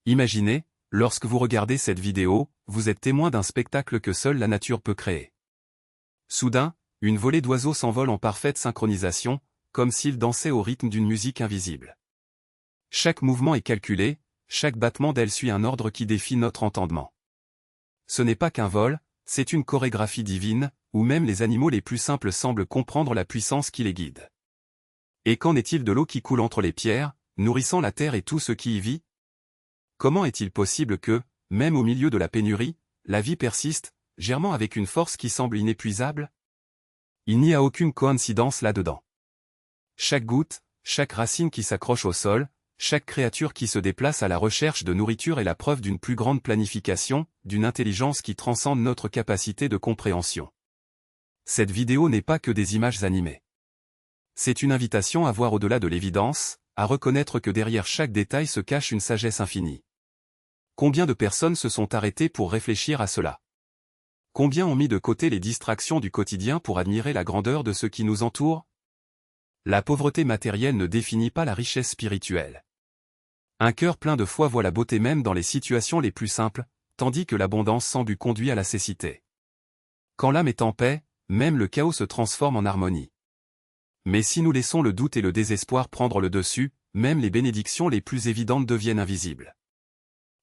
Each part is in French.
Imaginez, lorsque vous regardez cette vidéo, vous êtes témoin d'un spectacle que seule la nature peut créer. Soudain, une volée d'oiseaux s'envole en parfaite synchronisation, comme s'ils dansaient au rythme d'une musique invisible. Chaque mouvement est calculé, chaque battement d'aile suit un ordre qui défie notre entendement. Ce n'est pas qu'un vol, c'est une chorégraphie divine, où même les animaux les plus simples semblent comprendre la puissance qui les guide. Et qu'en est-il de l'eau qui coule entre les pierres, nourrissant la terre et tout ce qui y vit? Comment est-il possible que, même au milieu de la pénurie, la vie persiste, germant avec une force qui semble inépuisable? Il n'y a aucune coïncidence là-dedans. Chaque goutte, chaque racine qui s'accroche au sol, chaque créature qui se déplace à la recherche de nourriture est la preuve d'une plus grande planification, d'une intelligence qui transcende notre capacité de compréhension. Cette vidéo n'est pas que des images animées. C'est une invitation à voir au-delà de l'évidence, à reconnaître que derrière chaque détail se cache une sagesse infinie. Combien de personnes se sont arrêtées pour réfléchir à cela? Combien ont mis de côté les distractions du quotidien pour admirer la grandeur de ce qui nous entoure? La pauvreté matérielle ne définit pas la richesse spirituelle. Un cœur plein de foi voit la beauté même dans les situations les plus simples, tandis que l'abondance sans but conduit à la cécité. Quand l'âme est en paix, même le chaos se transforme en harmonie. Mais si nous laissons le doute et le désespoir prendre le dessus, même les bénédictions les plus évidentes deviennent invisibles.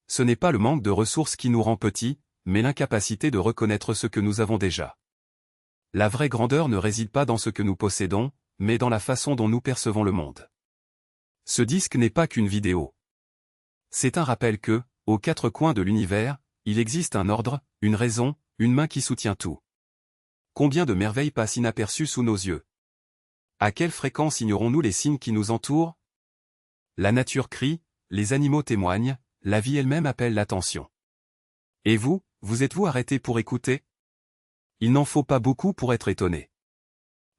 Ce n'est pas le manque de ressources qui nous rend petits, mais l'incapacité de reconnaître ce que nous avons déjà. La vraie grandeur ne réside pas dans ce que nous possédons, mais dans la façon dont nous percevons le monde. Ce disque n'est pas qu'une vidéo. C'est un rappel que, aux quatre coins de l'univers, il existe un ordre, une raison, une main qui soutient tout. Combien de merveilles passent inaperçues sous nos yeux? À quelle fréquence ignorons-nous les signes qui nous entourent? La nature crie, les animaux témoignent, la vie elle-même appelle l'attention. Et vous, vous êtes-vous arrêté pour écouter? Il n'en faut pas beaucoup pour être étonné.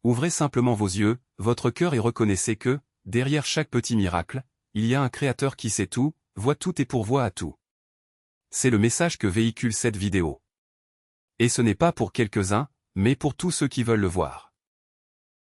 Ouvrez simplement vos yeux, votre cœur et reconnaissez que, derrière chaque petit miracle, il y a un Créateur qui sait tout, voit tout et pourvoit à tout. C'est le message que véhicule cette vidéo. Et ce n'est pas pour quelques-uns, mais pour tous ceux qui veulent le voir.